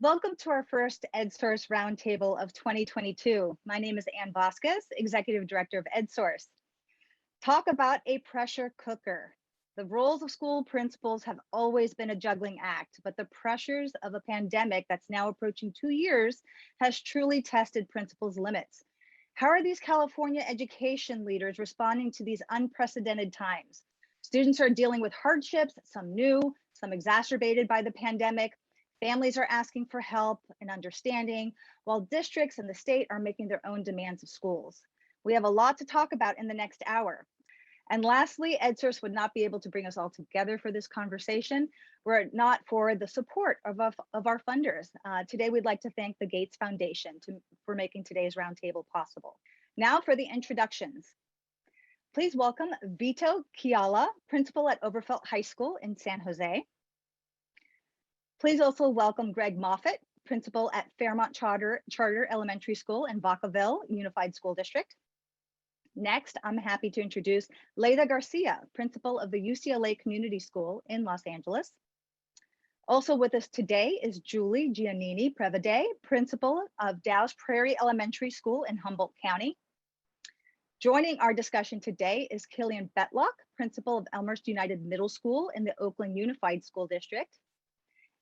Welcome to our first EdSource Roundtable of 2022. My name is Ann Vasquez, Executive Director of EdSource. Talk about a pressure cooker. The roles of school principals have always been a juggling act, but the pressures of a pandemic that's now approaching 2 years has truly tested principals' limits. How are these California education leaders responding to these unprecedented times? Students are dealing with hardships, some new, some exacerbated by the pandemic. Families are asking for help and understanding, while districts and the state are making their own demands of schools. We have a lot to talk about in the next hour. And lastly, EdSource would not be able to bring us all together for this conversation were it not for the support of our funders. Today, we'd like to thank the Gates Foundation for making today's roundtable possible. Now for the introductions. Please welcome Vito Chiala, principal at Overfelt High School in San Jose. Please also welcome Greg Moffitt, principal at Fairmont Charter Elementary School in Vacaville Unified School District. Next, I'm happy to introduce Leida Garcia, principal of the UCLA Community School in Los Angeles. Also with us today is Julie Giannini Previde, principal of Dow's Prairie Elementary School in Humboldt County. Joining our discussion today is Killian Betlock, principal of Elmhurst United Middle School in the Oakland Unified School District.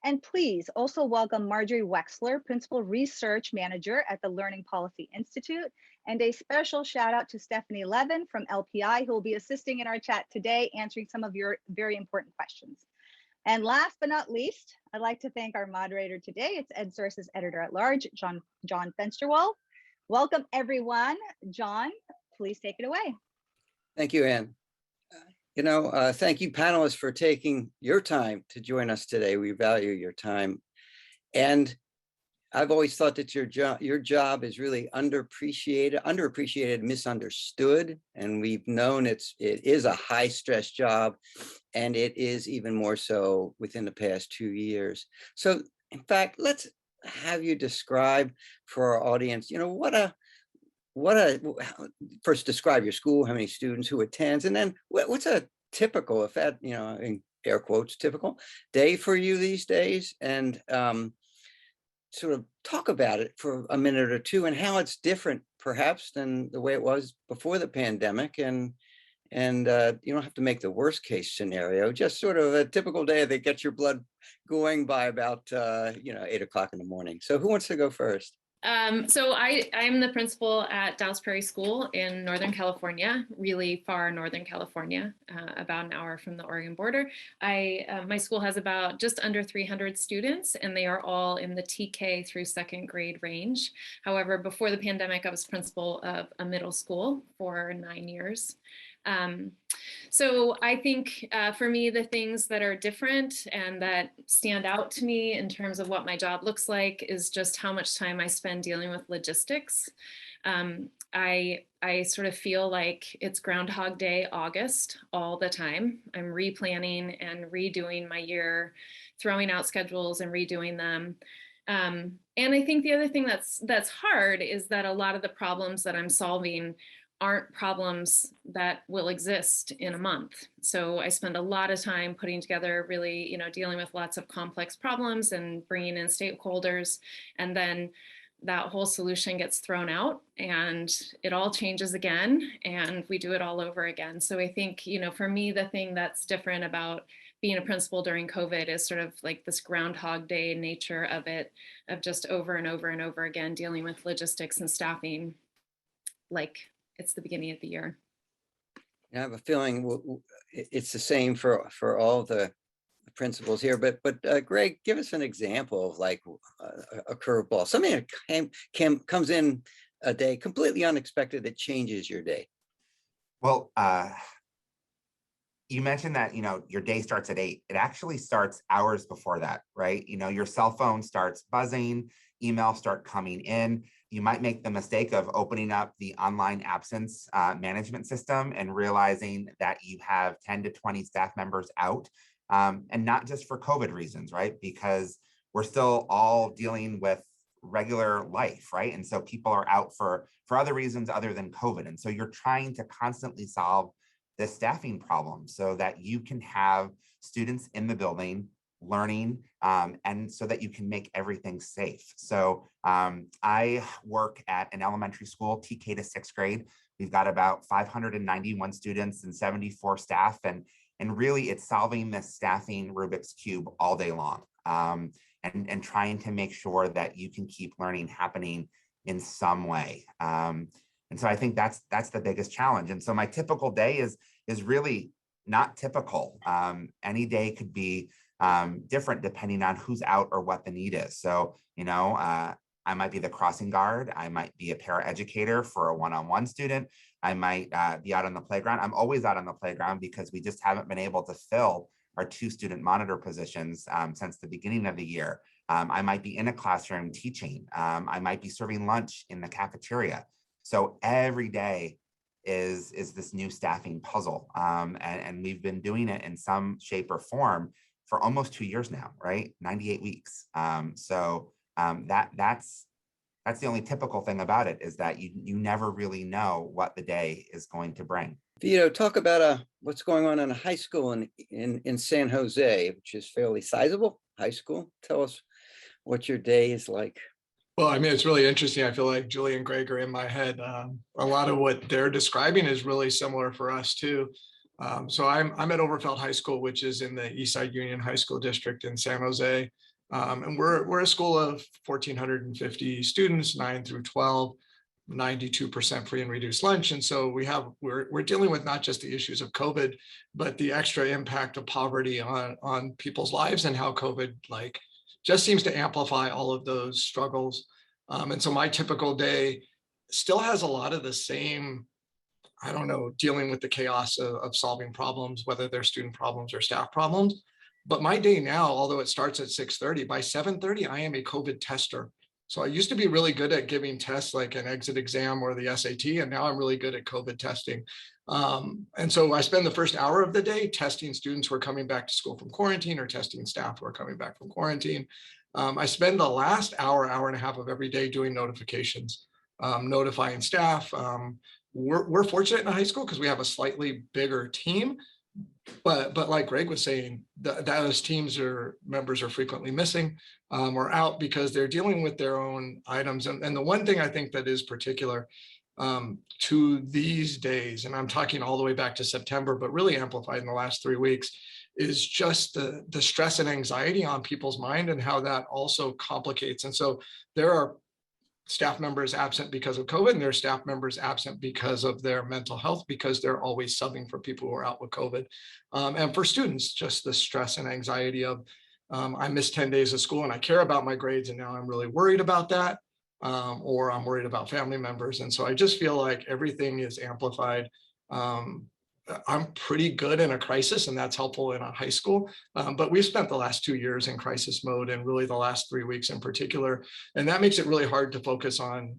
And please also welcome Marjorie Wexler, Principal Research Manager at the Learning Policy Institute, and a special shout out to Stephanie Levin from LPI, who will be assisting in our chat today, answering some of your very important questions. And last but not least, I'd like to thank our moderator today. It's EdSource's Editor-at-Large, John Fensterwald. Welcome everyone. John, please take it away. Thank you, Ann. Thank you panelists for taking your time to join us today. We value your time. And I've always thought that your job is really underappreciated, misunderstood. And we've known it is a high stress job, and it is even more so within the past 2 years. So in fact, let's have you describe for our audience, first describe your school, how many students, who attends, and then what's a typical, if that, in air quotes, typical day for you these days, and sort of talk about it for a minute or two and how it's different perhaps than the way it was before the pandemic, and you don't have to make the worst case scenario, just sort of a typical day that gets your blood going by about 8 o'clock in the morning. So who wants to go first? So I'm the principal at Dow's Prairie School in Northern California, really far Northern California, about an hour from the Oregon border. My school has about just under 300 students, and they are all in the TK through second grade range. However, before the pandemic, I was principal of a middle school for 9 years. So I think for me, the things that are different and that stand out to me in terms of what my job looks like is just how much time I spend dealing with logistics. I sort of feel like it's Groundhog Day, August, all the time. I'm replanning and redoing my year, throwing out schedules and redoing them. And I think the other thing that's hard is that a lot of the problems that I'm solving aren't problems that will exist in a month. So I spend a lot of time putting together really, dealing with lots of complex problems and bringing in stakeholders. And then that whole solution gets thrown out and it all changes again and we do it all over again. So I think, for me, the thing that's different about being a principal during COVID is sort of like this Groundhog Day nature of it, of just over and over and over again, dealing with logistics and staffing like it's the beginning of the year. I have a feeling it's the same for all the principals here, but Greg, give us an example of like a curveball, something that comes in a day completely unexpected that changes your day. Well, you mentioned that, your day starts at 8. It actually starts hours before that, right? Your cell phone starts buzzing, emails start coming in. You might make the mistake of opening up the online absence management system and realizing that you have 10 to 20 staff members out, and not just for COVID reasons, right? Because we're still all dealing with regular life, right? And so people are out for other reasons other than COVID. And so you're trying to constantly solve this staffing problem so that you can have students in the building learning, and so that you can make everything safe. So I work at an elementary school, TK to 6th grade. We've got about 591 students and 74 staff, and really it's solving this staffing Rubik's Cube all day long, and trying to make sure that you can keep learning happening in some way. And so I think that's the biggest challenge. And so my typical day is really not typical. Any day could be different depending on who's out or what the need is. So, I might be the crossing guard. I might be a paraeducator for a one-on-one student. I might be out on the playground. I'm always out on the playground because we just haven't been able to fill our 2 student monitor positions since the beginning of the year. I might be in a classroom teaching. I might be serving lunch in the cafeteria. So every day is this new staffing puzzle. And we've been doing it in some shape or form for almost 2 years now, right? 98 weeks. That's the only typical thing about it, is that you never really know what the day is going to bring. Vito, talk about what's going on in a high school in San Jose, which is fairly sizable high school. Tell us what your day is like. Well, I mean, it's really interesting. I feel like Julie and Greg are in my head. A lot of what they're describing is really similar for us too. So I'm at Overfeld High School, which is in the Eastside Union High School District in San Jose. And we're a school of 1,450 students, 9 through 12, 92% free and reduced lunch. And so we're dealing with not just the issues of COVID, but the extra impact of poverty on people's lives, and how COVID just seems to amplify all of those struggles. And so my typical day still has a lot of the same, dealing with the chaos of solving problems, whether they're student problems or staff problems. But my day now, although it starts at 6:30, by 7:30, I am a COVID tester. So I used to be really good at giving tests like an exit exam or the SAT, and now I'm really good at COVID testing. And so I spend the first hour of the day testing students who are coming back to school from quarantine, or testing staff who are coming back from quarantine. I spend the last hour and a half of every day doing notifications, notifying staff. We're fortunate in a high school because we have a slightly bigger team. But like Greg was saying, those teams members are frequently missing or out because they're dealing with their own items. And the one thing I think that is particular to these days, and I'm talking all the way back to September, but really amplified in the last 3 weeks, is just the stress and anxiety on people's mind, and how that also complicates. And so there are staff members absent because of COVID, and there are staff members absent because of their mental health, because they're always subbing for people who are out with COVID. And for students, just the stress and anxiety of, I missed 10 days of school and I care about my grades, and now I'm really worried about that, or I'm worried about family members. And so I just feel like everything is amplified. I'm pretty good in a crisis, and that's helpful in a high school. But we've spent the last 2 years in crisis mode, and really the last 3 weeks in particular. And that makes it really hard to focus on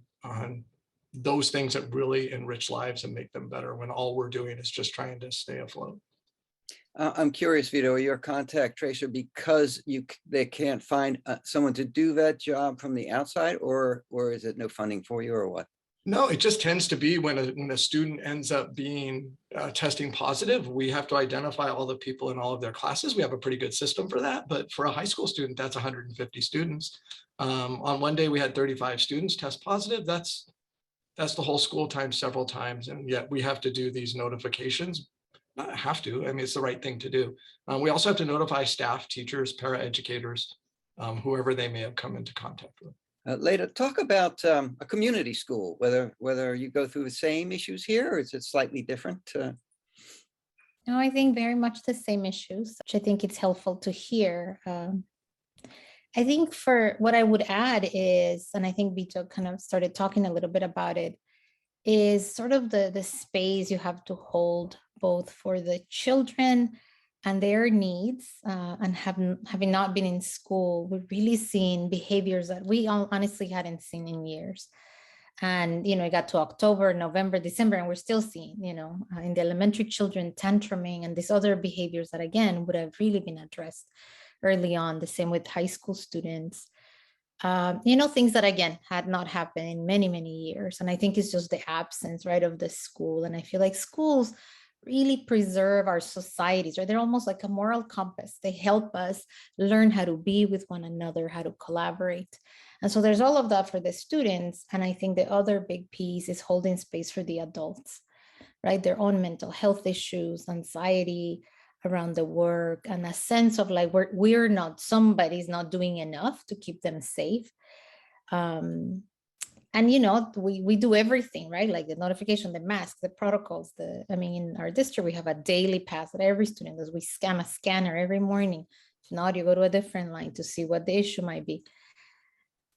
those things that really enrich lives and make them better, when all we're doing is just trying to stay afloat. I'm curious, Vito, are you a contact tracer because they can't find someone to do that job from the outside, or is it no funding for you, or what? No, it just tends to be when a student ends up being testing positive, we have to identify all the people in all of their classes. We have a pretty good system for that. But for a high school student, that's 150 students. On one day, we had 35 students test positive. That's the whole school time several times. And yet we have to do these notifications. Not have to, I mean, it's the right thing to do. We also have to notify staff, teachers, paraeducators, whoever they may have come into contact with. Later, talk about a community school, whether you go through the same issues here, or is it slightly different? No, I think very much the same issues, which I think it's helpful to hear. I think for what I would add is, and I think Vito kind of started talking a little bit about it, is sort of the space you have to hold both for the children and their needs, and having not been in school, we've really seen behaviors that we honestly hadn't seen in years. And, it got to October, November, December, and we're still seeing, in the elementary children, tantruming and these other behaviors that, again, would have really been addressed early on. The same with high school students. Things that, again, had not happened in many, many years. And I think it's just the absence, right, of the school. And I feel like schools really preserve our societies, right? They're almost like a moral compass. They help us learn how to be with one another, how to collaborate. And so there's all of that for the students. And I think the other big piece is holding space for the adults, right? Their own mental health issues, anxiety around the work, and a sense of like we're not, somebody's not doing enough to keep them safe. And we do everything, right? Like the notification, the masks, the protocols, I mean, in our district, we have a daily pass that every student does. We scan a scanner every morning. If not, you go to a different line to see what the issue might be.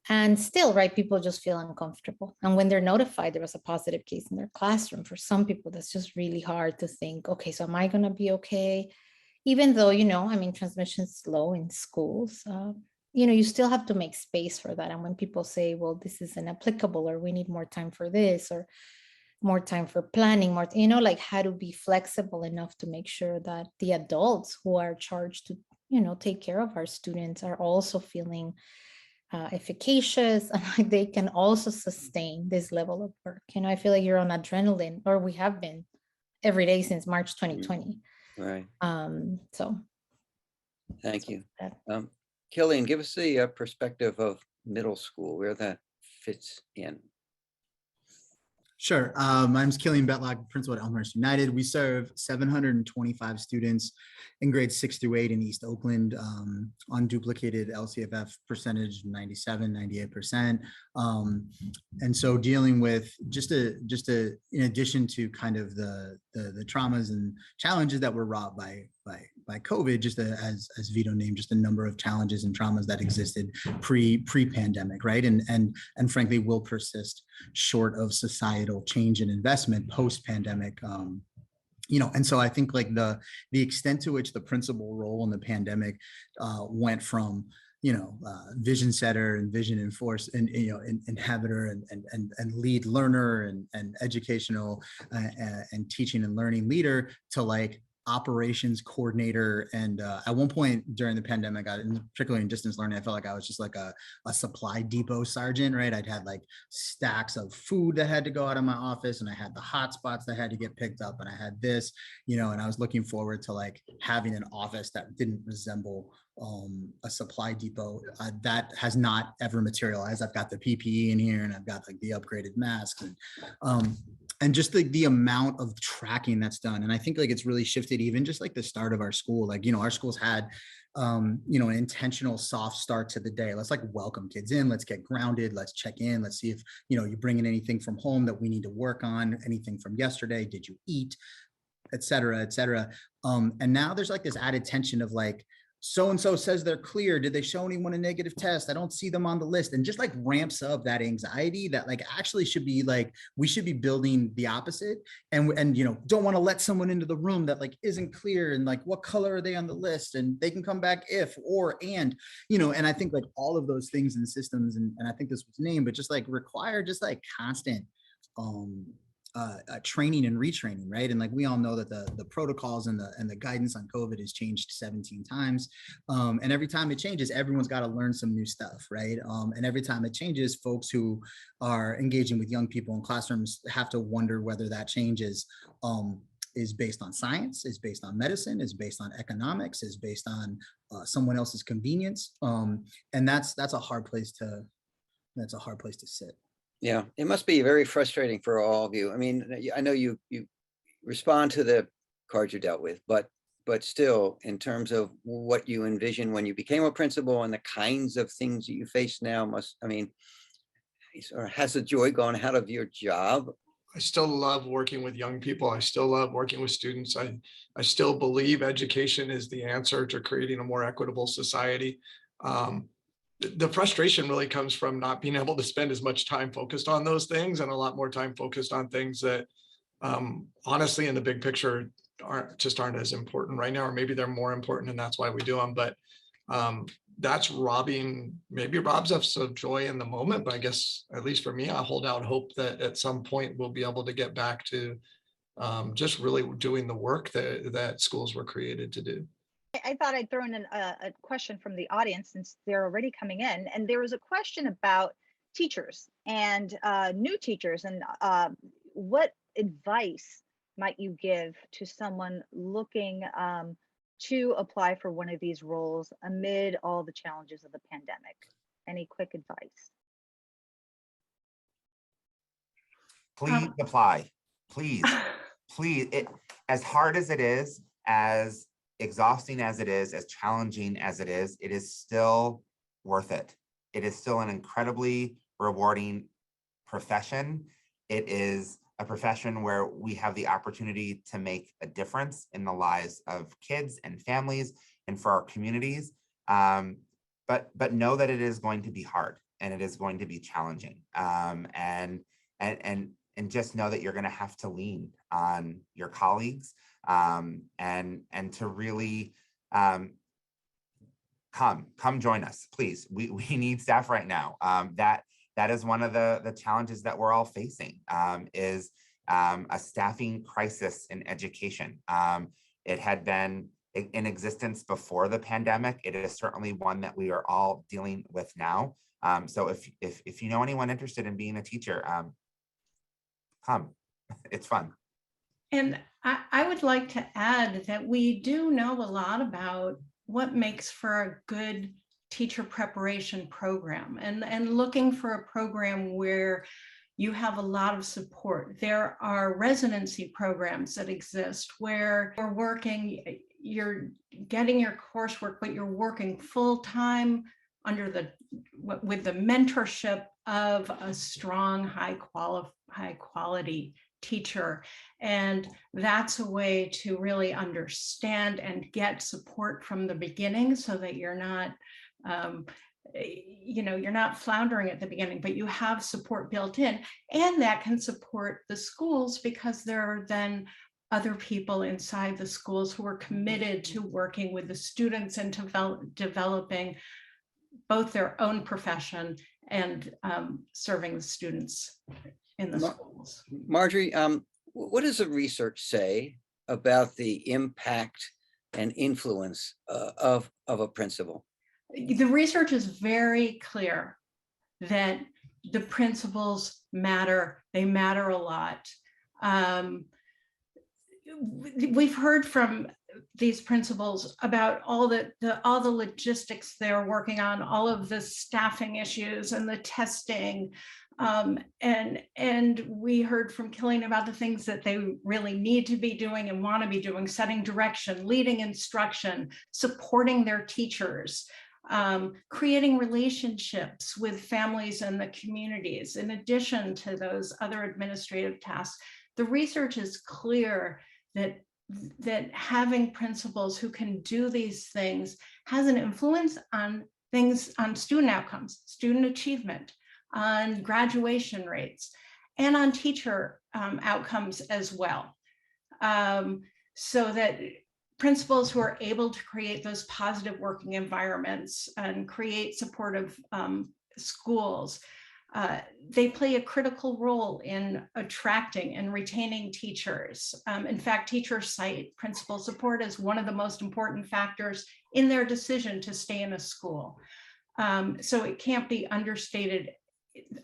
And still, right, people just feel uncomfortable. And when they're notified there was a positive case in their classroom, for some people, that's just really hard to think, okay, so am I going to be okay? Even though, I mean, transmission's slow in schools, you still have to make space for that. And when people say, well, this isn't applicable, or we need more time for this, or more time for planning, more, like how to be flexible enough to make sure that the adults who are charged to, take care of our students are also feeling efficacious, and like they can also sustain this level of work. I feel like you're on adrenaline, or we have been every day since March 2020. Right. So Thank you. that. Killian, give us the perspective of middle school, where that fits in. Sure. My name is Killian Betlock, principal at Elmhurst United. We serve 725 students in grades 6 through 8 in East Oakland, unduplicated LCFF percentage, 97, 98%. And so dealing with just in addition to kind of the traumas and challenges that were wrought by COVID, just as Vito named, just a number of challenges and traumas that existed pre-pandemic, right? And frankly will persist short of societal change and investment post-pandemic. And so I think like the extent to which the principal role in the pandemic went from vision setter and vision enforce and inhabitor and lead learner and educational and teaching and learning leader to like operations coordinator. And at one point during the pandemic, particularly in distance learning, I felt like I was just like a supply depot sergeant, right? I'd had like stacks of food that had to go out of my office, and I had the hot spots that had to get picked up, and I had this, and I was looking forward to like having an office that didn't resemble a supply depot. That has not ever materialized. I've got the PPE in here, and I've got like the upgraded masks, and just the amount of tracking that's done. And I think like it's really shifted even just like the start of our school. Like, our schools had, an intentional soft start to the day. Let's like welcome kids in, let's get grounded, let's check in, let's see if, you bring in anything from home that we need to work on, anything from yesterday, did you eat, et cetera, et cetera. And now there's like this added tension of like, so-and-so says they're clear. Did they show anyone a negative test? I don't see them on the list. And just like ramps up that anxiety that like actually should be like, we should be building the opposite. And don't want to let someone into the room that like isn't clear, and like, what color are they on the list? And they can come back if, or, and I think like all of those things and systems, and I think this was named, but just like require just like constant, training and retraining, right? And like we all know that the protocols and the guidance on COVID has changed 17 times, and every time it changes, everyone's got to learn some new stuff, right? And every time it changes, folks who are engaging with young people in classrooms have to wonder whether that change is based on science, is based on medicine, is based on economics, is based on someone else's convenience, and that's a hard place to sit. Yeah, it must be very frustrating for all of you. I mean, I know you respond to the cards you're dealt with, but still, in terms of what you envisioned when you became a principal and the kinds of things that you face now, has the joy gone out of your job? I still love working with young people. I still love working with students. I still believe education is the answer to creating a more equitable society. The frustration really comes from not being able to spend as much time focused on those things, and a lot more time focused on things that honestly in the big picture aren't as important right now, or maybe they're more important and that's why we do them. But that's robs us of joy in the moment. But I guess, at least for me, I hold out hope that at some point we'll be able to get back to just really doing the work that schools were created to do. I thought I'd throw in a question from the audience since they're already coming in. And there was a question about teachers and new teachers, and what advice might you give to someone looking to apply for one of these roles amid all the challenges of the pandemic? Any quick advice? Please apply, please, please. As hard as it is, as exhausting as it is, as challenging as it is still worth it. It is still an incredibly rewarding profession. It is a profession where we have the opportunity to make a difference in the lives of kids and families and for our communities. But know that it is going to be hard and it is going to be challenging. And just know that you're going to have to lean on your colleagues and to really come join us, please. We need staff right now. That is one of the challenges that we're all facing, is a staffing crisis in education. It had been in existence before the pandemic. It is certainly one that we are all dealing with now. So if you know anyone interested in being a teacher, come, it's fun. And I would like to add that we do know a lot about what makes for a good teacher preparation program, and looking for a program where you have a lot of support. There are residency programs that exist where you're getting your coursework, but you're working full-time with the mentorship of a strong, high quality teacher. And that's a way to really understand and get support from the beginning, so that you're not you're not floundering at the beginning, but you have support built in. And that can support the schools, because there are then other people inside the schools who are committed to working with the students and developing both their own profession and serving the students in the schools. Marjorie, what does the research say about the impact and influence of a principal? The research is very clear that the principals matter. They matter a lot. We've heard from these principals about all the logistics they're working on, all of the staffing issues and the testing. And we heard from Killian about the things that they really need to be doing and want to be doing: setting direction, leading instruction, supporting their teachers, creating relationships with families and the communities, in addition to those other administrative tasks. The research is clear that having principals who can do these things has an influence on student outcomes, student achievement, on graduation rates, and on teacher outcomes as well. So that principals who are able to create those positive working environments and create supportive schools, they play a critical role in attracting and retaining teachers. In fact, teachers cite principal support as one of the most important factors in their decision to stay in a school. So it can't be understated.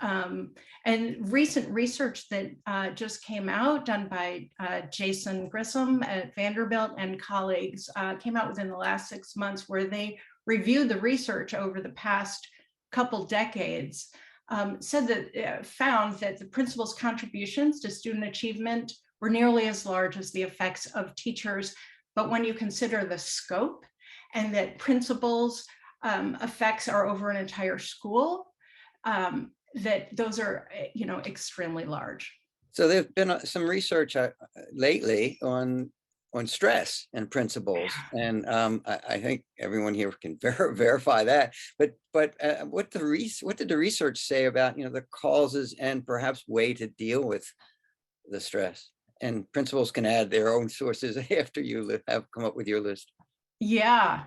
And recent research that just came out, done by Jason Grissom at Vanderbilt and colleagues, came out within the last 6 months, where they reviewed the research over the past couple decades. Found that the principal's contributions to student achievement were nearly as large as the effects of teachers. But when you consider the scope, and that principals' effects are over an entire school, that those are extremely large. So there's been some research lately on stress and principals, and I think everyone here can verify that. But what did the research say about the causes and perhaps way to deal with the stress? And principals can add their own sources after you have come up with your list. Yeah.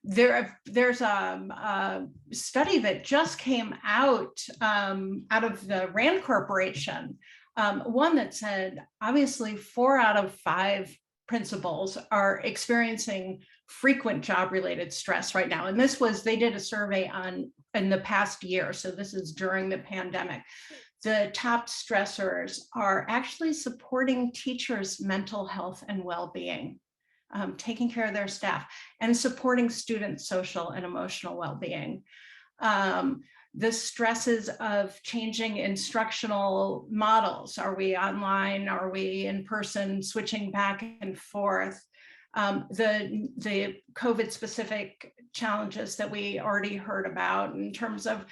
There's a study that just came out of the RAND Corporation, one that said, obviously 4 out of 5 principals are experiencing frequent job-related stress right now. And they did a survey on in the past year, so this is during the pandemic, the top stressors are actually supporting teachers' mental health and well-being, taking care of their staff, and supporting students' social and emotional well-being. The stresses of changing instructional models. Are we online? Are we in person? Switching back and forth. The COVID specific challenges that we already heard about in terms of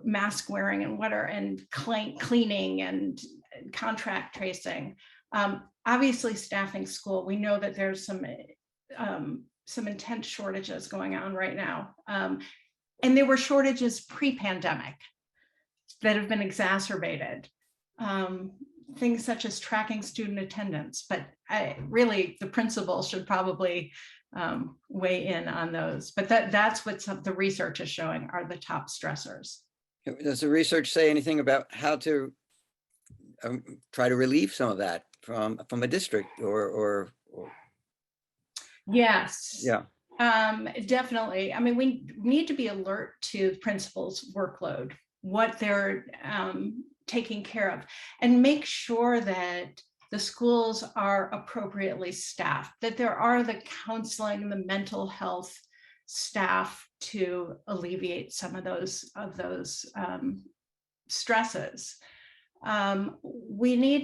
mask wearing and cleaning and contract tracing. Obviously staffing school, we know that there's some intense shortages going on right now. And there were shortages pre-pandemic that have been exacerbated. Things such as tracking student attendance, but really the principals should probably weigh in on those. But that's what the research is showing are the top stressors. Does the research say anything about how to try to relieve some of that from a district or? Yes. Yeah. Definitely. I mean, we need to be alert to principals' workload, what they're taking care of, and make sure that the schools are appropriately staffed, that there are the counseling, the mental health staff to alleviate some of those stresses. We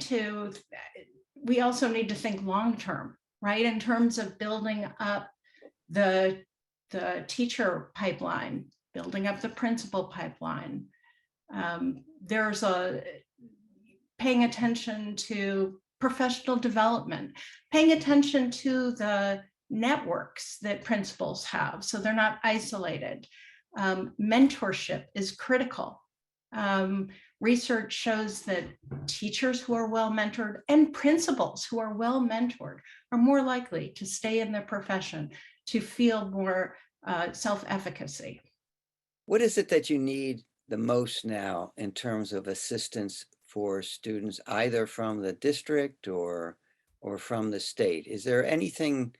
also need to think long-term, right? In terms of building up the teacher pipeline, building up the principal pipeline. There's paying attention to professional development, paying attention to the networks that principals have so they're not isolated. Mentorship is critical. Research shows that teachers who are well mentored and principals who are well mentored are more likely to stay in their profession, to feel more self-efficacy. What is it that you need the most now in terms of assistance for students, either from the district or from the state? Is there anything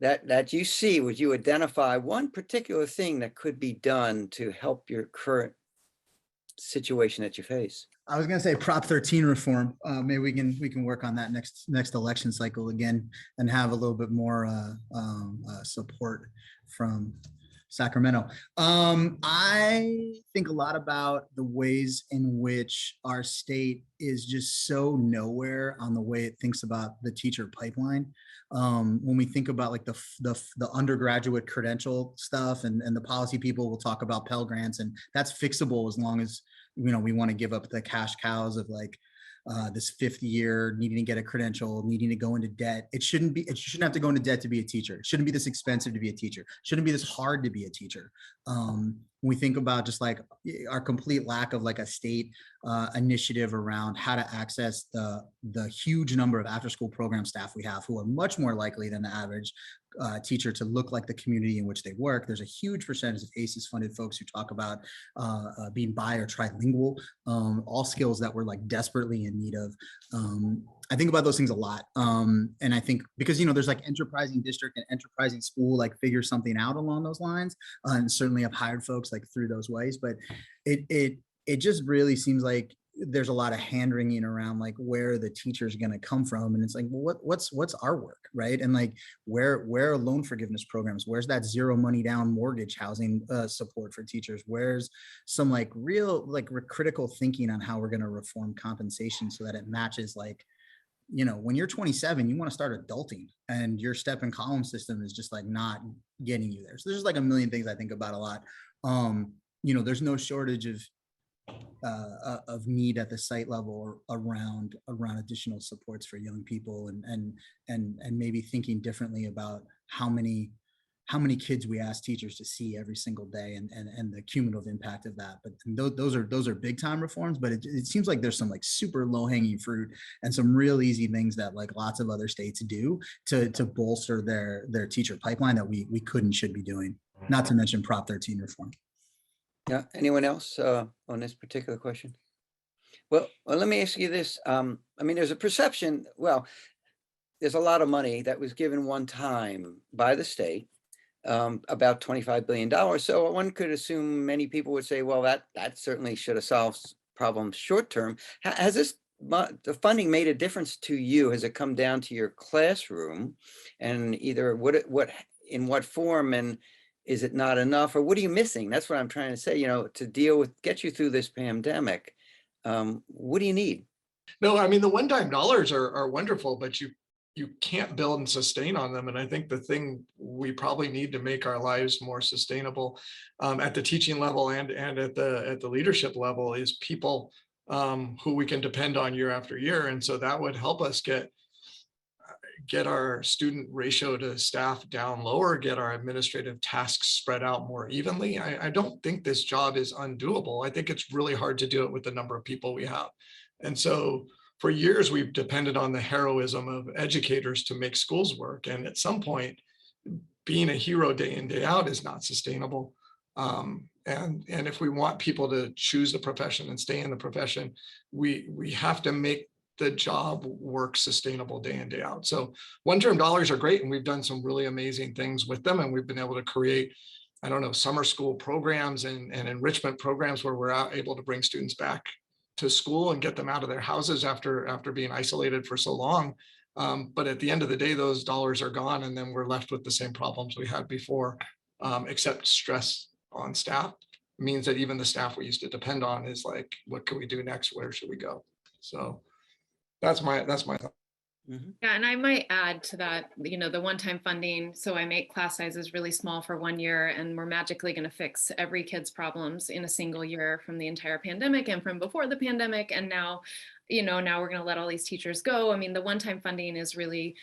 that you see? Would you identify one particular thing that could be done to help your current situation that you face? I was going to say Prop 13 reform. Maybe we can work on that next election cycle again and have a little bit more support from Sacramento. I think a lot about the ways in which our state is just so nowhere on the way it thinks about the teacher pipeline. When we think about like the undergraduate credential stuff and the policy people will talk about Pell Grants, and that's fixable as long as we want to give up the cash cows of like this fifth year needing to get a credential, needing to go into debt. It shouldn't have to go into debt to be a teacher. It shouldn't be this expensive to be a teacher. It shouldn't be this hard to be a teacher. When we think about just like our complete lack of like a state initiative around how to access the huge number of after school program staff we have, who are much more likely than the average teacher to look like the community in which they work. There's a huge percentage of ACES funded folks who talk about being bi or trilingual, all skills that we're like desperately in need of. I think about those things a lot. And I think because, there's like enterprising district and enterprising school, like figure something out along those lines. And certainly I've hired folks like through those ways, but it just really seems like there's a lot of hand wringing around like where the teacher is going to come from. And it's like, well, what's our work, right? And like where are loan forgiveness programs? Where's that zero money down mortgage housing support for teachers? Where's some like real like critical thinking on how we're going to reform compensation so that it matches like, when you're 27, you want to start adulting and your step and column system is just like not getting you there. So there's like a million things I think about a lot. There's no shortage of need at the site level around additional supports for young people and maybe thinking differently about how many kids we ask teachers to see every single day and the cumulative impact of that. But those are big time reforms, but it seems like there's some like super low hanging fruit and some real easy things that like lots of other states do to bolster their teacher pipeline that we could and should be doing, not to mention Prop 13 reform. Yeah. Anyone else on this particular question? Well, let me ask you this. There's a perception, there's a lot of money that was given one time by the state about $25 billion. So one could assume many people would say, well, that certainly should have solved problems short term. Has the funding made a difference to you? Has it come down to your classroom, and either in what form, and is it not enough, or what are you missing? That's what I'm trying to say, to get you through this pandemic. What do you need? No, I mean, the one-time dollars are wonderful, but you can't build and sustain on them. And I think the thing we probably need to make our lives more sustainable at the teaching level and at the leadership level is people who we can depend on year after year. And so that would help us get our student ratio to staff down lower, get our administrative tasks spread out more evenly. I don't think this job is undoable. I think it's really hard to do it with the number of people we have. And so for years, we've depended on the heroism of educators to make schools work. And at some point, being a hero day in, day out is not sustainable. And if we want people to choose the profession and stay in the profession, we have to make the job work sustainable day in, day out. So one-term dollars are great, and we've done some really amazing things with them. And we've been able to create, I don't know, summer school programs and enrichment programs where we're able to bring students back to school and get them out of their houses after being isolated for so long. But at the end of the day, those dollars are gone, and then we're left with the same problems we had before, except stress on staff means that even the staff we used to depend on is like, what can we do next? Where should we go? So that's my thought. Yeah, and I might add to that, the one-time funding. So I make class sizes really small for 1 year, and we're magically going to fix every kid's problems in a single year from the entire pandemic and from before the pandemic. And now, now we're going to let all these teachers go. I mean, the one-time funding is really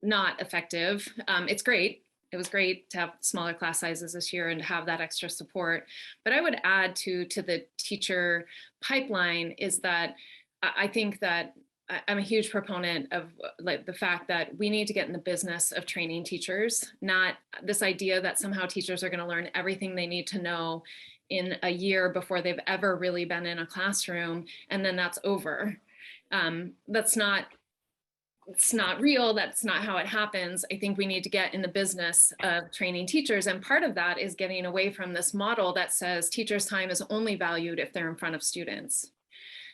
not effective. It's great. It was great to have smaller class sizes this year and to have that extra support. But I would add to the teacher pipeline is that I think that I'm a huge proponent of the fact that we need to get in the business of training teachers, not this idea that somehow teachers are going to learn everything they need to know in a year before they've ever really been in a classroom, and then that's over. It's not real. That's not how it happens. I think we need to get in the business of training teachers. And part of that is getting away from this model that says teachers' time is only valued if they're in front of students.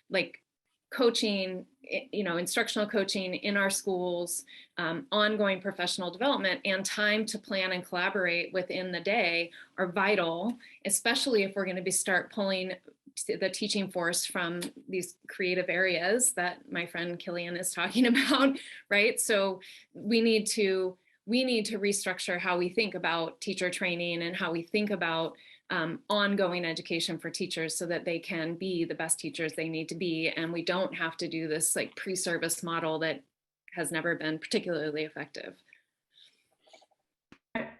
Like coaching, instructional coaching in our schools, ongoing professional development, and time to plan and collaborate within the day are vital, especially if we're going to start pulling the teaching force from these creative areas that my friend Killian is talking about, right? So we need to restructure how we think about teacher training and how we think about ongoing education for teachers so that they can be the best teachers they need to be. And we don't have to do this like pre-service model that has never been particularly effective.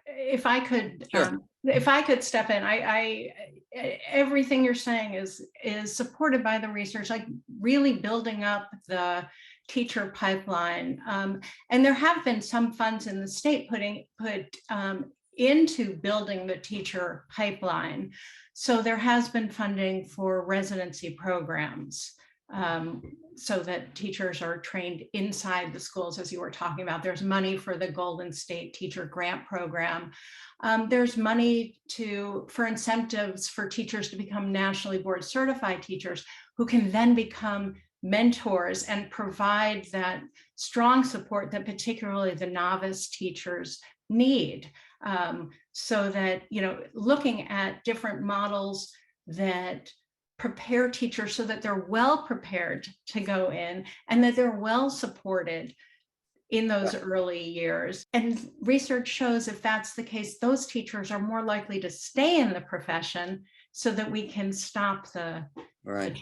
If I could, Sure. if I could step in, everything you're saying is supported by the research, like really building up the teacher pipeline. And there have been some funds in the state put into building the teacher pipeline. So there has been funding for residency programs, so that teachers are trained inside the schools, as you were talking about. There's money for the Golden State Teacher Grant Program. There's money for incentives for teachers to become nationally board certified teachers who can then become mentors and provide that strong support that particularly the novice teachers need. So that, looking at different models that prepare teachers so that they're well prepared to go in and that they're well supported in those early years. And research shows if that's the case, those teachers are more likely to stay in the profession so that we can stop the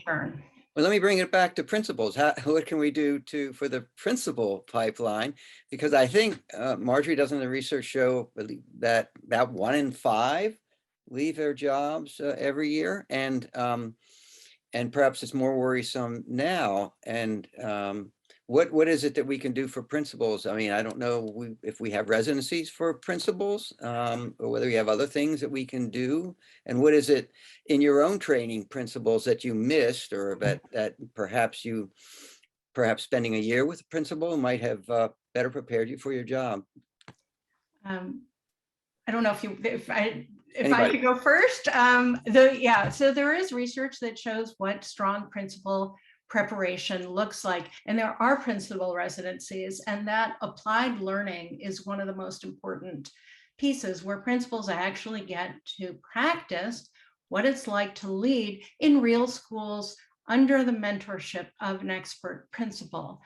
churn. Well, let me bring it back to principals. What can we do for the principal pipeline? Because I think, Marjorie, doesn't the research show that about 1 in 5 leave their jobs every year? And perhaps it's more worrisome now. And what is it that we can do for principals? I mean, I don't know if we have residencies for principals, or whether we have other things that we can do. And what is it in your own training principals that you missed, or that perhaps spending a year with a principal might have better prepared you for your job? I don't know if I Anybody. could go first. So there is research that shows what strong principal preparation looks like, and there are principal residencies, and that applied learning is one of the most important pieces where principals actually get to practice what it's like to lead in real schools under the mentorship of an expert principal.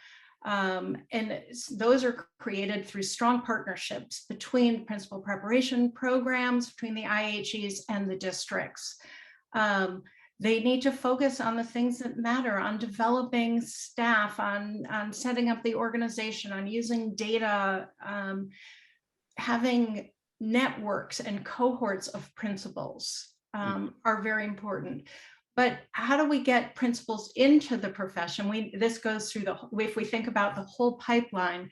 And those are created through strong partnerships between principal preparation programs, between the IHEs and the districts. They need to focus on the things that matter, on developing staff, on setting up the organization, on using data, having networks and cohorts of principals are very important. But how do we get principals into the profession? This goes through if we think about the whole pipeline,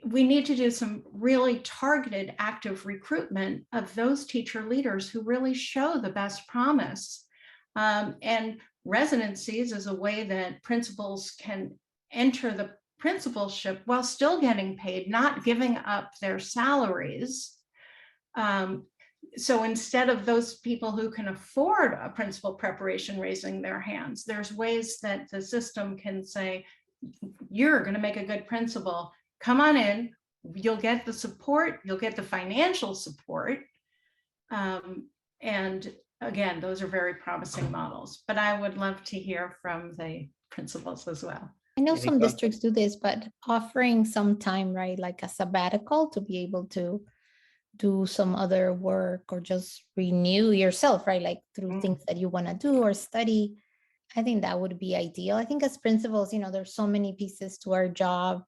we need to do some really targeted active recruitment of those teacher leaders who really show the best promise. And residencies is a way that principals can enter the principalship while still getting paid, not giving up their salaries. So instead of those people who can afford a principal preparation raising their hands, there's ways that the system can say, you're going to make a good principal. Come on in. You'll get the support. You'll get the financial support. And again, those are very promising models. But I would love to hear from the principals as well. I know some districts do this, but offering some time, right, like a sabbatical to be able to do some other work or just renew yourself, right, like through things that you want to do or study. I think that would be ideal. I think as principals, there's so many pieces to our job.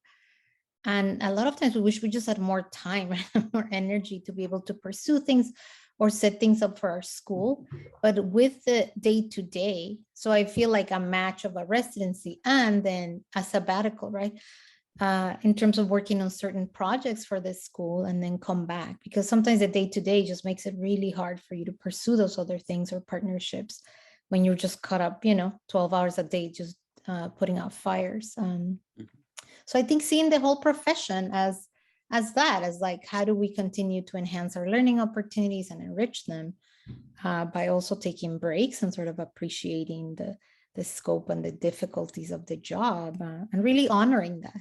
And a lot of times we wish we just had more time, more energy to be able to pursue things or set things up for our school. But with the day-to-day, so I feel like a match of a residency and then a sabbatical, right? In terms of working on certain projects for this school and then come back, because sometimes the day-to-day just makes it really hard for you to pursue those other things or partnerships when you're just caught up, 12 hours a day, just putting out fires. So I think seeing the whole profession as like, how do we continue to enhance our learning opportunities and enrich them by also taking breaks and sort of appreciating the scope and the difficulties of the job and really honoring that.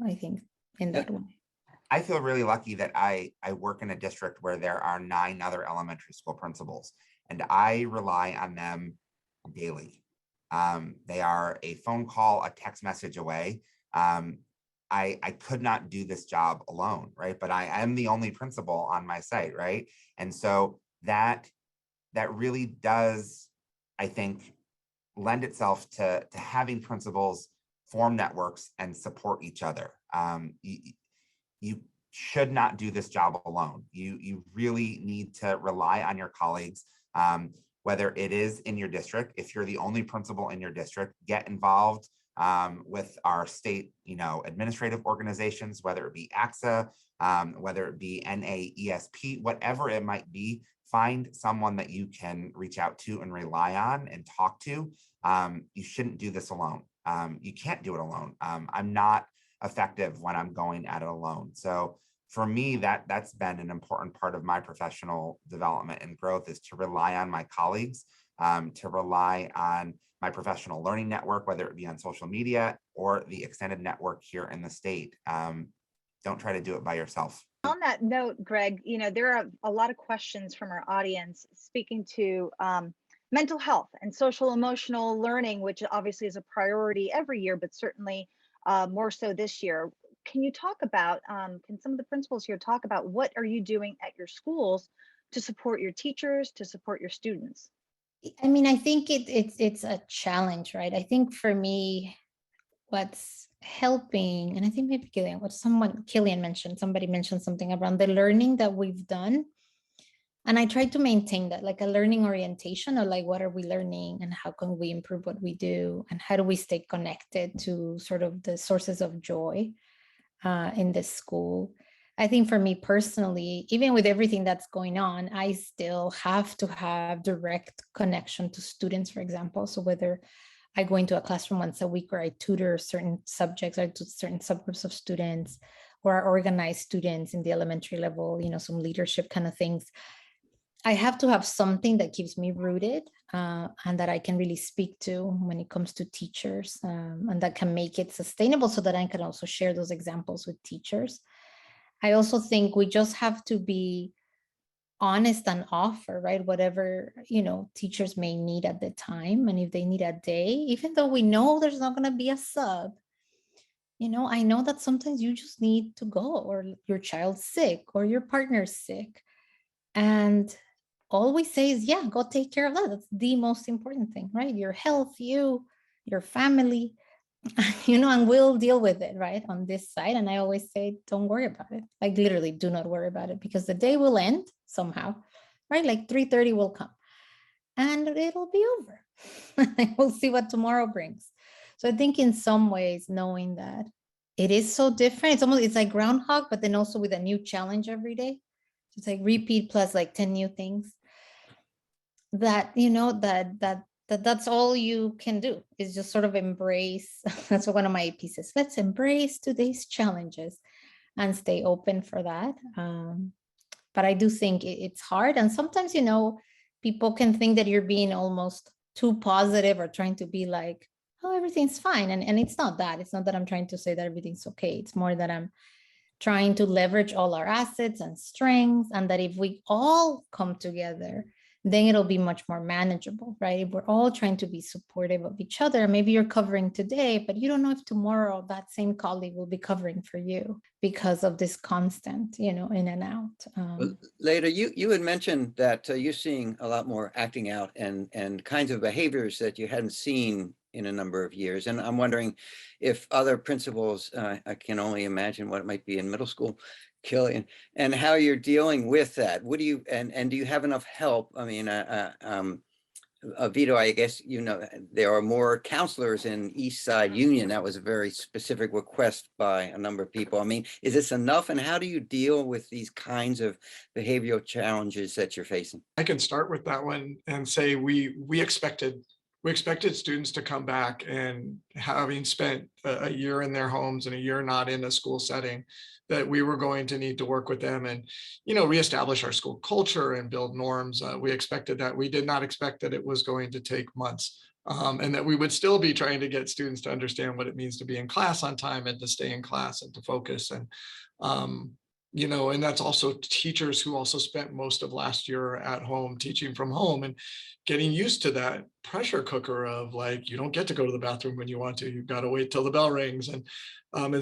I think in that way. I feel really lucky that I work in a district where there are 9 other elementary school principals, and I rely on them daily. They are a phone call, a text message away. I could not do this job alone, right? But I am the only principal on my site, right? And so that really does, I think, lend itself to having principals form networks and support each other. You should not do this job alone. You really need to rely on your colleagues, whether it is in your district. If you're the only principal in your district, get involved with our state, administrative organizations, whether it be AXA, whether it be NAESP, whatever it might be. Find someone that you can reach out to and rely on and talk to. You shouldn't do this alone. You can't do it alone. I'm not effective when I'm going at it alone. So for me, that's been an important part of my professional development and growth, is to rely on my colleagues, to rely on my professional learning network, whether it be on social media or the extended network here in the state. Don't try to do it by yourself. On that note, Greg, there are a lot of questions from our audience speaking to mental health and social emotional learning, which obviously is a priority every year, but certainly more so this year. Can you talk about, can some of the principals here talk about what are you doing at your schools to support your teachers, to support your students? I mean, I think it's a challenge, right? I think for me, what's helping, and I think maybe Killian mentioned, somebody mentioned something around the learning that we've done. And I try to maintain that, like a learning orientation of like, what are we learning and how can we improve what we do? And how do we stay connected to sort of the sources of joy in this school? I think for me personally, even with everything that's going on, I still have to have direct connection to students, for example. So whether I go into a classroom once a week or I tutor certain subjects or to certain subgroups of students, or our organized students in the elementary level, some leadership kind of things. I have to have something that keeps me rooted and that I can really speak to when it comes to teachers, and that can make it sustainable so that I can also share those examples with teachers. I also think we just have to be honest and offer, right, whatever, teachers may need at the time. And if they need a day, even though we know there's not going to be a sub, I know that sometimes you just need to go, or your child's sick or your partner's sick. And all we say is, yeah, go take care of that. That's the most important thing, right? Your health, your family, and we'll deal with it, right, on this side. And I always say, don't worry about it. Like, literally, do not worry about it, because the day will end somehow, right? Like 3:30 will come and it'll be over. We'll see what tomorrow brings. So I think in some ways, knowing that it is so different, it's like Groundhog, but then also with a new challenge every day. It's like repeat plus like 10 new things, that that's all you can do, is just sort of embrace. That's what one of my AP says, let's embrace today's challenges and stay open for that. But I do think it's hard, and sometimes people can think that you're being almost too positive or trying to be like, oh, everything's fine, and it's not that. It's not that I'm trying to say that everything's okay. It's more that I'm trying to leverage all our assets and strengths, and that if we all come together, then it'll be much more manageable, right? If we're all trying to be supportive of each other, maybe you're covering today, but you don't know if tomorrow that same colleague will be covering for you because of this constant, in and out. Later, you had mentioned that you're seeing a lot more acting out and kinds of behaviors that you hadn't seen in a number of years. And I'm wondering if other principals, I can only imagine what it might be in middle school, Killian, and how you're dealing with that. What do you, and do you have enough help? I mean, Vito, I guess, there are more counselors in East Side Union. That was a very specific request by a number of people. I mean, is this enough? And how do you deal with these kinds of behavioral challenges that you're facing? I can start with that one and say we expected students to come back, and having spent a year in their homes and a year not in a school setting, that we were going to need to work with them and, reestablish our school culture and build norms. We expected that. We did not expect that it was going to take months, and that we would still be trying to get students to understand what it means to be in class on time and to stay in class and to focus. And, and that's also teachers who also spent most of last year at home teaching from home and getting used to that pressure cooker of like, you don't get to go to the bathroom when you want to, you've got to wait till the bell rings. And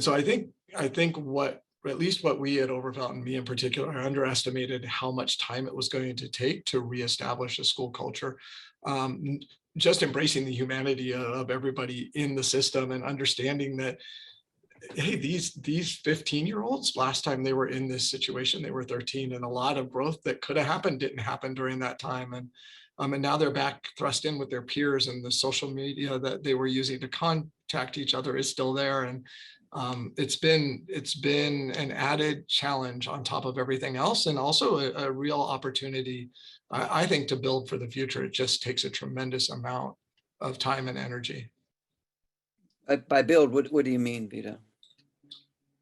so I think at least what we at Overfelt, and me in particular, underestimated how much time it was going to take to reestablish a school culture. Just embracing the humanity of everybody in the system and understanding that, hey, these 15-year-olds, last time they were in this situation, they were 13, and a lot of growth that could have happened didn't happen during that time. And now they're back thrust in with their peers, and the social media that they were using to contact each other is still there. And it's been an added challenge on top of everything else, and also a real opportunity, I think, to build for the future. It just takes a tremendous amount of time and energy. By build, what do you mean, Vito?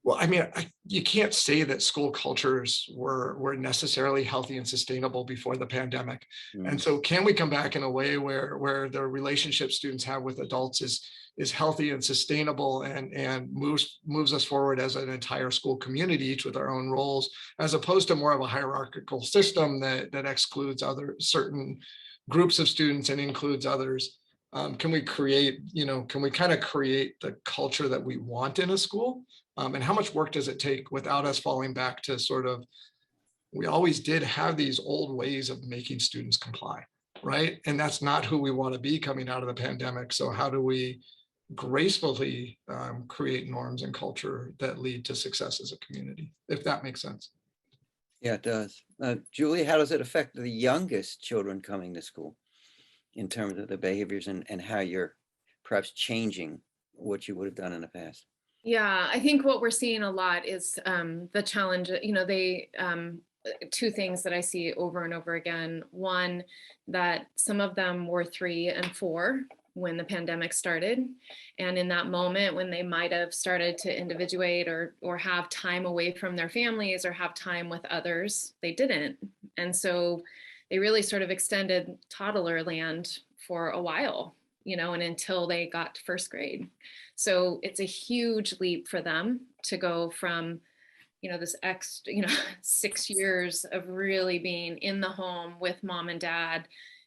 Well, I mean, you can't say that school cultures were necessarily healthy and sustainable before the pandemic. And so can we come back in a way where the relationship students have with adults is healthy and sustainable and moves us forward as an entire school community, each with our own roles, as opposed to more of a hierarchical system that excludes other certain groups of students and includes others? Can we create the culture that we want in a school? And how much work does it take without us falling back to sort of, we always did have these old ways of making students comply, right? And that's not who we want to be coming out of the pandemic. So how do we gracefully create norms and culture that lead to success as a community, if that makes sense? Yeah, it does. Julie, how does it affect the youngest children coming to school in terms of the behaviors and how you're perhaps changing what you would have done in the past? Yeah, I think what we're seeing a lot is the challenge, two things that I see over and over again. One, that some of them were 3 and 4 when the pandemic started. And in that moment when they might have started to individuate or have time away from their families or have time with others, they didn't. And so they really sort of extended toddler land for a while, you know, and until they got to first grade. So it's a huge leap for them to go from, you know, this 6 years of really being in the home with mom and dad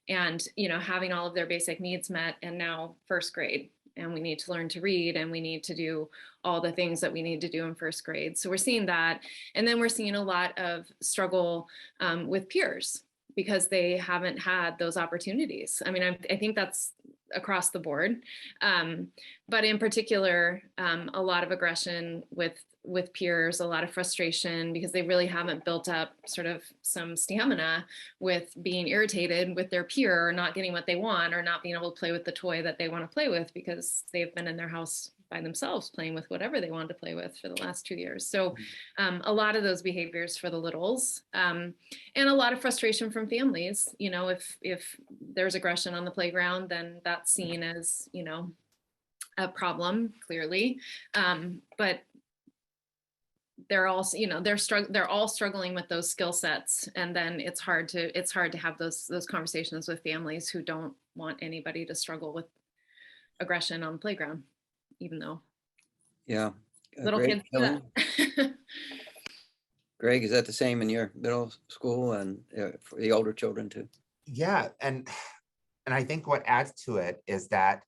and, you know, having all of their basic needs met, and now first grade. And we need to learn to read, and we need to do all the things that we need to do in first grade. So we're seeing that. And then we're seeing a lot of struggle with peers because they haven't had those opportunities. I mean, I think that's across the board. But in particular, a lot of aggression with peers, a lot of frustration because they really haven't built up sort of some stamina with being irritated with their peer or not getting what they want or not being able to play with the toy that they want to play with because they've been in their house by themselves playing with whatever they wanted to play with for the last 2 years. So a lot of those behaviors for the littles and a lot of frustration from families. You know, if there's aggression on the playground, then that's seen as, you know, a problem clearly. But they're also, you know, they're all struggling with those skill sets. And then it's hard to have those conversations with families who don't want anybody to struggle with aggression on the playground, even though little Greg, kids do that. Greg, is that the same in your middle school and for the older children too? Yeah, and I think what adds to it is that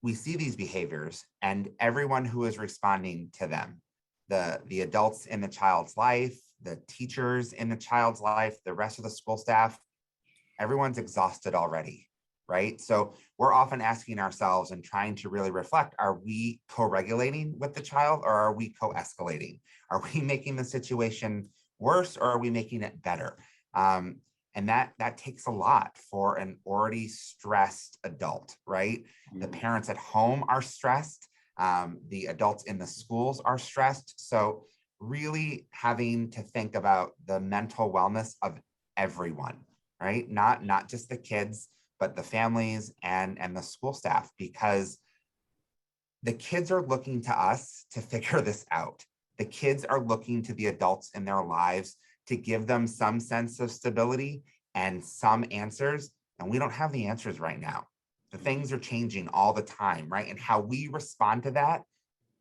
we see these behaviors and everyone who is responding to them, the adults in the child's life, the teachers in the child's life, the rest of the school staff, everyone's exhausted already, right? So we're often asking ourselves and trying to really reflect, are we co-regulating with the child or are we co-escalating? Are we making the situation worse or are we making it better? And that takes a lot for an already stressed adult, right? The parents at home are stressed. The adults in the schools are stressed. So really having to think about the mental wellness of everyone, right? Not just the kids, but the families and the school staff, because the kids are looking to us to figure this out. The kids are looking to the adults in their lives to give them some sense of stability and some answers. And we don't have the answers right now. The things are changing all the time, right? And how we respond to that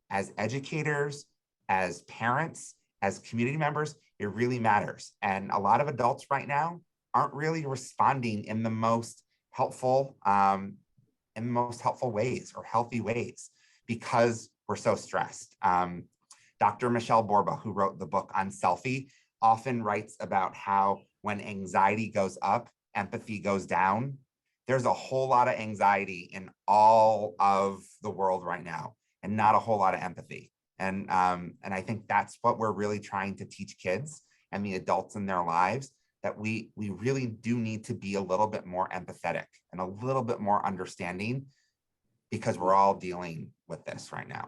as educators, as parents, as community members, it really matters. And a lot of adults right now aren't really responding in the most helpful ways or healthy ways because we're so stressed. Dr. Michelle Borba, who wrote the book on selfie, often writes about how when anxiety goes up, empathy goes down. There's a whole lot of anxiety in all of the world right now and not a whole lot of empathy. And I think that's what we're really trying to teach kids and the adults in their lives, that we really do need to be a little bit more empathetic and a little bit more understanding because we're all dealing with this right now.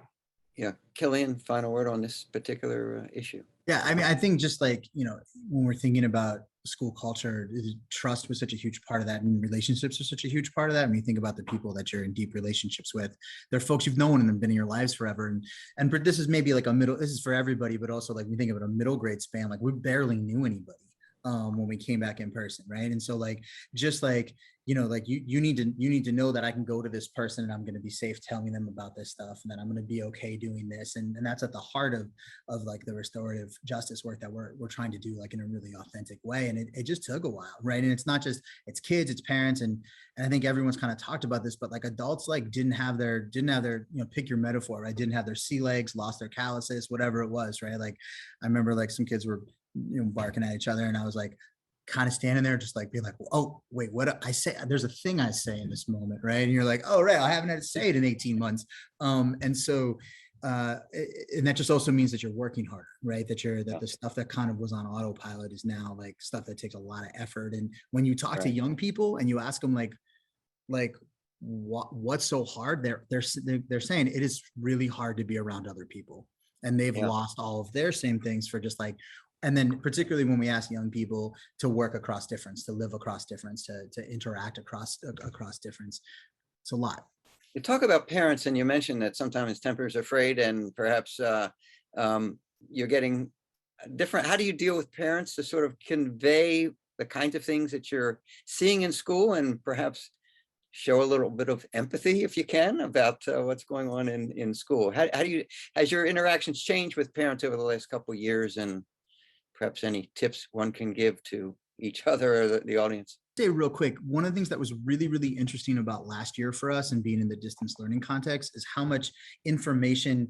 Yeah, Killian, final word on this particular issue. Yeah, I mean, I think just like, you know, when we're thinking about school culture, trust was such a huge part of that, and relationships are such a huge part of that. When you think about the people that you're in deep relationships with, they're folks you've known and have been in your lives forever. And this is maybe like this is for everybody, but also like we think of it a middle grade span, like we barely knew anybody when we came back in person, right? And so like, just like, you know, like you need to know that I can go to this person and I'm going to be safe telling them about this stuff, and that I'm going to be okay doing this. And that's at the heart of like the restorative justice work that we're trying to do, like in a really authentic way. And it just took a while, right? And it's not just, it's kids, it's parents. And I think everyone's kind of talked about this, but like adults like didn't have their, you know, pick your metaphor, right? Didn't have their sea legs, lost their calluses, whatever it was, right? Like I remember like some kids were, you know, barking at each other, and I was like kind of standing there just like being like, oh wait, what I say, there's a thing I say in this moment, right? And you're like, oh right, I haven't had to say it in 18 months. And so and that just also means that you're working harder, right? That the stuff that kind of was on autopilot is now like stuff that takes a lot of effort. And when you talk to young people and you ask them like what's so hard, they're saying it is really hard to be around other people. And they've lost all of their same things for just like And then particularly when we ask young people to work across difference, to live across difference, to interact across difference, it's a lot. You talk about parents, and you mentioned that sometimes tempers are frayed, and perhaps you're getting different. How do you deal with parents to sort of convey the kinds of things that you're seeing in school, and perhaps show a little bit of empathy, if you can, about what's going on in school? How do you, has your interactions changed with parents over the last couple of years, and perhaps any tips one can give to each other or the audience? Say real quick, one of the things that was really, really interesting about last year for us and being in the distance learning context is how much information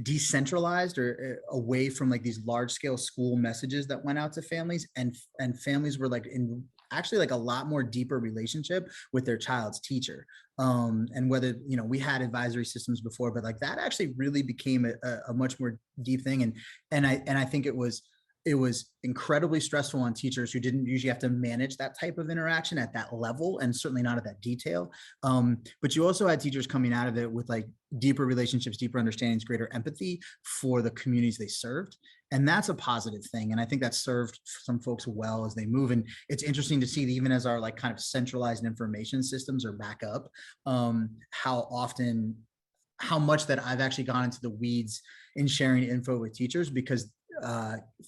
decentralized or away from like these large scale school messages that went out to families, and families were like in actually like a lot more deeper relationship with their child's teacher. And whether, you know, we had advisory systems before, but like that actually really became a much more deep thing. And I think it was incredibly stressful on teachers who didn't usually have to manage that type of interaction at that level, and certainly not at that detail. But you also had teachers coming out of it with like deeper relationships, deeper understandings, greater empathy for the communities they served. And that's a positive thing. And I think that served some folks well as they move. And it's interesting to see that even as our like kind of centralized information systems are back up, how much that I've actually gone into the weeds in sharing info with teachers, because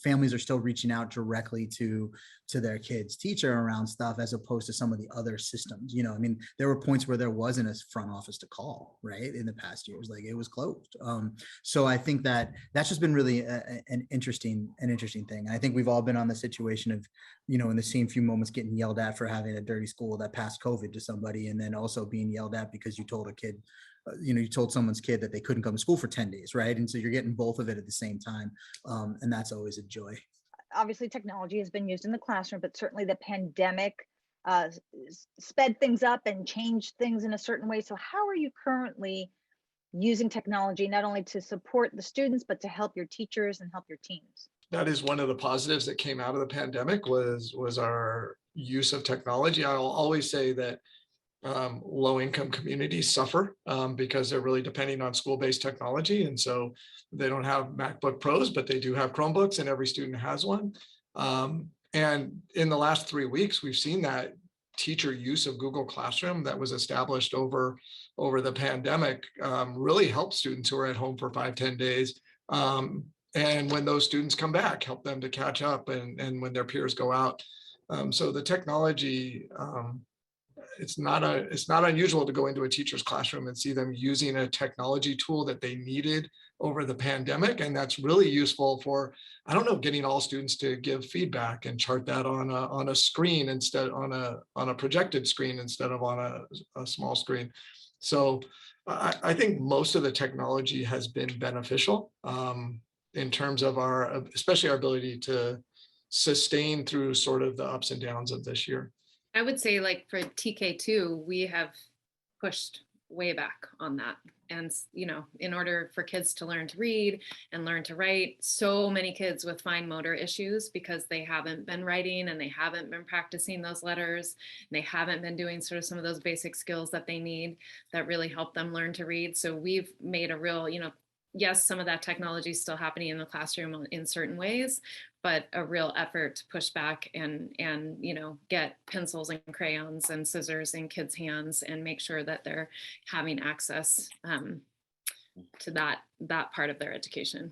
families are still reaching out directly to their kids' teacher around stuff, as opposed to some of the other systems. You know, I mean, there were points where there wasn't a front office to call, right? In the past years, like it was closed. So I think that that's just been really an interesting thing. And I think we've all been on the situation of, you know, in the same few moments getting yelled at for having a dirty school that passed COVID to somebody, and then also being yelled at because you told a kid, you know, you told someone's kid that they couldn't come to school for 10 days, right? And so you're getting both of it at the same time. And that's always a joy. Obviously, technology has been used in the classroom, but certainly the pandemic sped things up and changed things in a certain way. So how are you currently using technology, not only to support the students, but to help your teachers and help your teams? That is one of the positives that came out of the pandemic was our use of technology. I'll always say that low-income communities suffer because they're really depending on school-based technology. And so they don't have MacBook Pros, but they do have Chromebooks, and every student has one. And in the last 3 weeks, we've seen that teacher use of Google Classroom that was established over the pandemic really help students who are at home for 5-10 days. And when those students come back, help them to catch up, and when their peers go out. So the technology, it's not unusual to go into a teacher's classroom and see them using a technology tool that they needed over the pandemic. And that's really useful for, I don't know, getting all students to give feedback and chart that on a screen instead, on a projected screen instead of on a small screen. So I think most of the technology has been beneficial in terms of especially our ability to sustain through sort of the ups and downs of this year. I would say, like, for TK2, we have pushed way back on that. And, you know, in order for kids to learn to read and learn to write, so many kids with fine motor issues because they haven't been writing and they haven't been practicing those letters, and they haven't been doing sort of some of those basic skills that they need that really help them learn to read. So we've made a real, you know, yes, some of that technology is still happening in the classroom in certain ways, but a real effort to push back and you know, get pencils and crayons and scissors in kids' hands and make sure that they're having access to that part of their education.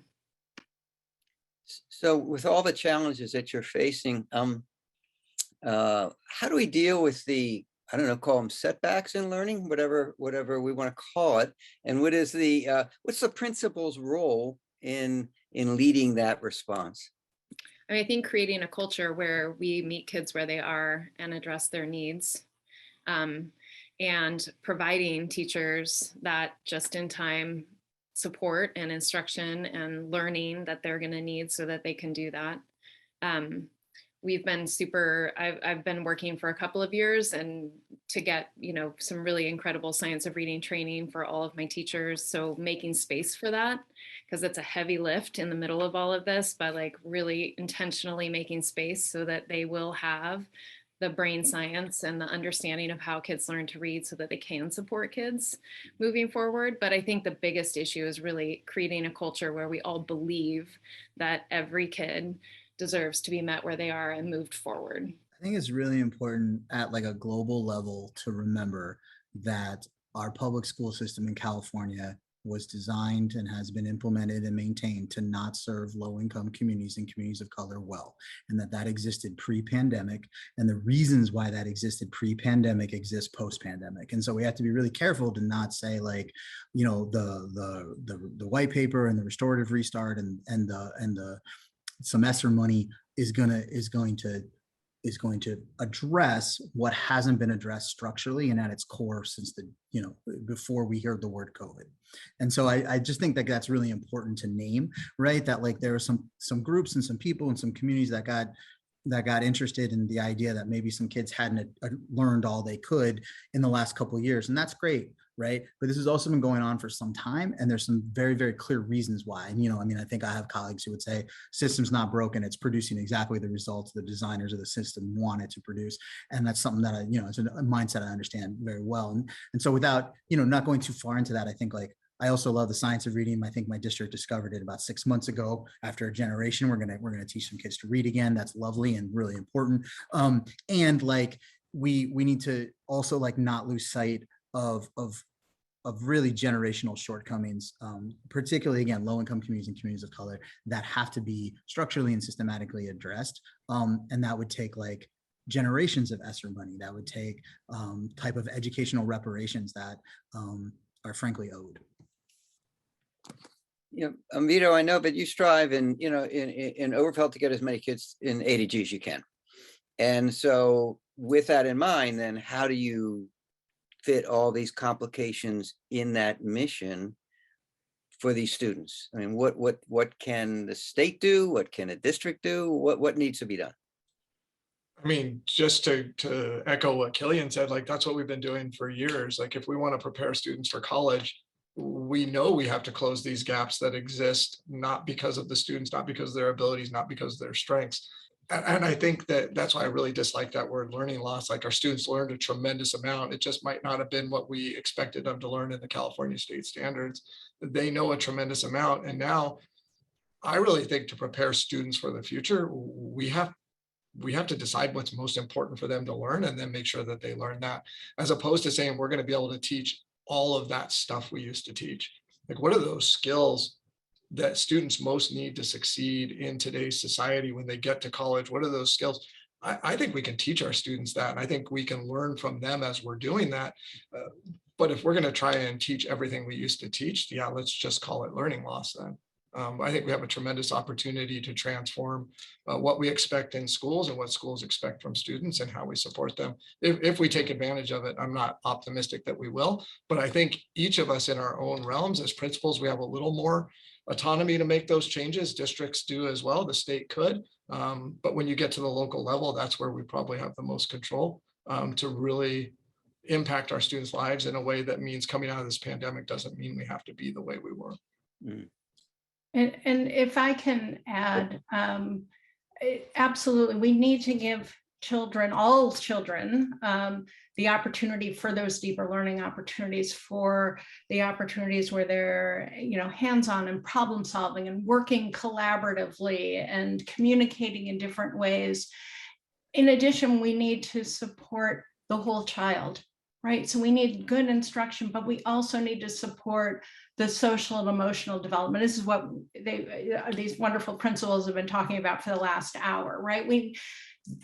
So with all the challenges that you're facing, how do we deal with the, I don't know, call them setbacks in learning, whatever we want to call it, and what's the principal's role in leading that response? I mean, I think creating a culture where we meet kids where they are and address their needs, and providing teachers that just-in-time support and instruction and learning that they're going to need so that they can do that. We've been I've been working for a couple of years and to get, you know, some really incredible science of reading training for all of my teachers. So making space for that, because it's a heavy lift in the middle of all of this, but like really intentionally making space so that they will have the brain science and the understanding of how kids learn to read so that they can support kids moving forward. But I think the biggest issue is really creating a culture where we all believe that every kid deserves to be met where they are and moved forward. I think it's really important at like a global level to remember that our public school system in California was designed and has been implemented and maintained to not serve low-income communities and communities of color well, and that existed pre-pandemic, and the reasons why that existed pre-pandemic exist post-pandemic. And so we have to be really careful to not say like, you know, the white paper and the restorative restart and the semester money is going to address what hasn't been addressed structurally and at its core since before we heard the word COVID. And so I just think that that's really important to name, right? That like there are some groups and some people and some communities that got interested in the idea that maybe some kids hadn't learned all they could in the last couple of years. And that's great, right? But this has also been going on for some time, and there's some very, very clear reasons why. And I think I have colleagues who would say system's not broken, it's producing exactly the results the designers of the system want it to produce. And that's something that it's a mindset I understand very well. And so without, not going too far into that, I think like, I also love the science of reading. I think my district discovered it about 6 months ago. After a generation, we're gonna teach some kids to read again. That's lovely and really important. And like we need to also like not lose sight of really generational shortcomings, particularly again low-income communities and communities of color that have to be structurally and systematically addressed. And that would take like generations of ESSER money. That would take type of educational reparations that are frankly owed. Vito, I know, but you strive in Overfelt to get as many kids in ADG as you can. And so with that in mind, then how do you fit all these complications in that mission for these students? I mean, what can the state do? What can a district do? What needs to be done? I mean, just to echo what Killian said, like that's what we've been doing for years. Like if we want to prepare students for college, we know we have to close these gaps that exist, not because of the students, not because of their abilities, not because of their strengths. And I think that's why I really dislike that word learning loss. Like our students learned a tremendous amount. It just might not have been what we expected them to learn in the California state standards. They know a tremendous amount. And now I really think to prepare students for the future, we have to decide what's most important for them to learn and then make sure that they learn that, as opposed to saying we're going to be able to teach all of that stuff we used to teach. Like what are those skills that students most need to succeed in today's society when they get to college? What are those skills? I think we can teach our students that. And I think we can learn from them as we're doing that. But if we're going to try and teach everything we used to teach, yeah, let's just call it learning loss then. I think we have a tremendous opportunity to transform what we expect in schools and what schools expect from students and how we support them. If we take advantage of it, I'm not optimistic that we will, but I think each of us in our own realms as principals, we have a little more autonomy to make those changes. Districts do as well, the state could. But when you get to the local level, that's where we probably have the most control to really impact our students' lives in a way that means coming out of this pandemic doesn't mean we have to be the way we were. Mm. And if I can add, absolutely, we need to give children, all children, the opportunity for those deeper learning opportunities, for the opportunities where they're, hands-on and problem solving and working collaboratively and communicating in different ways. In addition, we need to support the whole child, right? So we need good instruction, but we also need to support the social and emotional development. This is what these wonderful principals have been talking about for the last hour, right?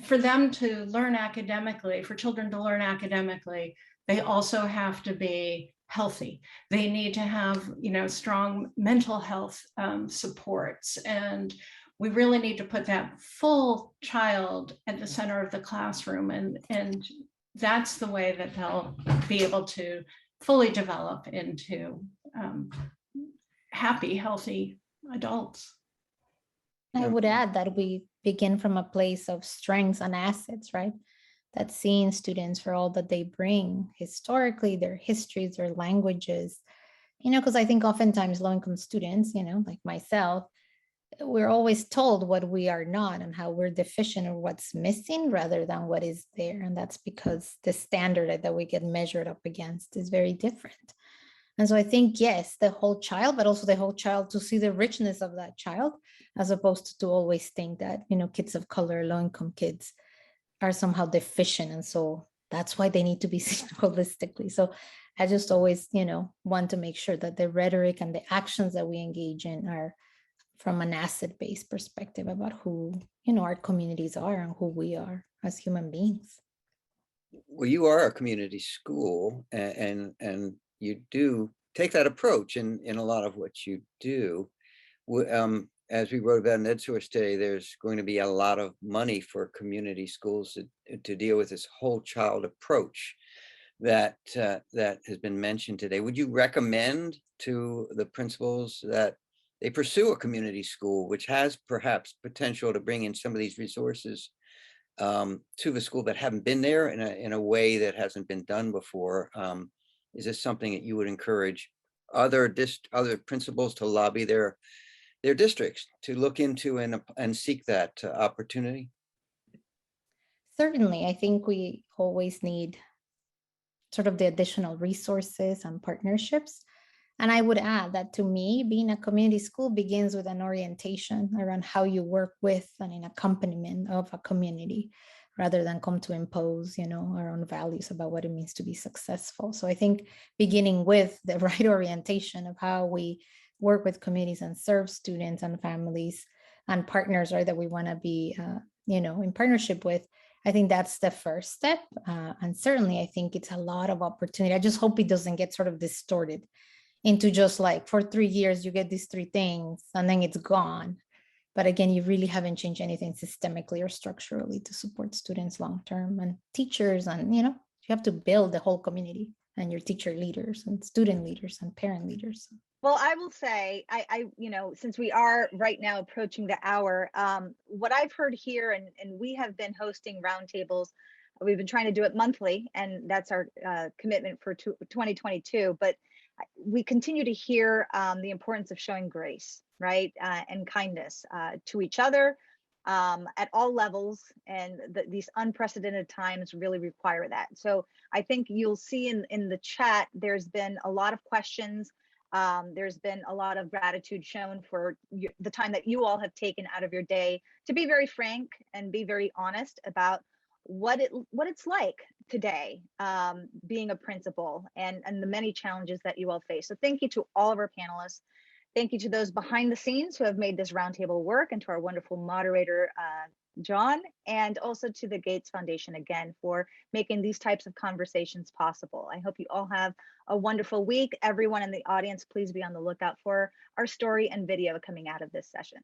For them to learn academically, for children to learn academically, they also have to be healthy. They need to have, strong mental health supports. And we really need to put that full child at the center of the classroom. And that's the way that they'll be able to fully develop into happy, healthy adults. I would add that we begin from a place of strengths and assets, right? That's seeing students for all that they bring historically, their histories, their languages, because I think oftentimes low-income students, like myself, we're always told what we are not and how we're deficient or what's missing rather than what is there. And that's because the standard that we get measured up against is very different. And so I think, yes, the whole child, but also the whole child to see the richness of that child, as opposed to always think that, you know, kids of color, low-income kids are somehow deficient. And so that's why they need to be seen holistically. So I just always, you know, want to make sure that the rhetoric and the actions that we engage in are from an asset-based perspective about who, you know, our communities are and who we are as human beings. Well, you are a community school, and you do take that approach in a lot of what you do. As we wrote about in EdSource today, there's going to be a lot of money for community schools to deal with this whole child approach that that has been mentioned today. Would you recommend to the principals that they pursue a community school, which has perhaps potential to bring in some of these resources to the school that haven't been there in a way that hasn't been done before? Is this something that you would encourage other principals to lobby their districts to look into and seek that opportunity? Certainly, I think we always need sort of the additional resources and partnerships. And I would add that to me, being a community school begins with an orientation around how you work with and in accompaniment of a community, rather than come to impose, you know, our own values about what it means to be successful. So I think beginning with the right orientation of how we work with communities and serve students and families and partners, right, that we want to be, you know, in partnership with, I think that's the first step. And certainly I think it's a lot of opportunity. I just hope it doesn't get sort of distorted into just like, for 3 years, you get these 3 things and then it's gone. But again, you really haven't changed anything systemically or structurally to support students long-term and teachers. And, you know, you have to build the whole community and your teacher leaders and student leaders and parent leaders. Well, I will say, I you know, since we are right now approaching the hour, what I've heard here, and we have been hosting roundtables. We've been trying to do it monthly, and that's our commitment for 2022. But we continue to hear the importance of showing grace, right, and kindness to each other at all levels, and these unprecedented times really require that. So I think you'll see in the chat, there's been a lot of questions. There's been a lot of gratitude shown for the time that you all have taken out of your day to be very frank and be very honest about what it's like today, being a principal and the many challenges that you all face. So thank you to all of our panelists. Thank you to those behind the scenes who have made this roundtable work, and to our wonderful moderator, John, and also to the Gates Foundation again for making these types of conversations possible. I hope you all have a wonderful week. Everyone in the audience, please be on the lookout for our story and video coming out of this session.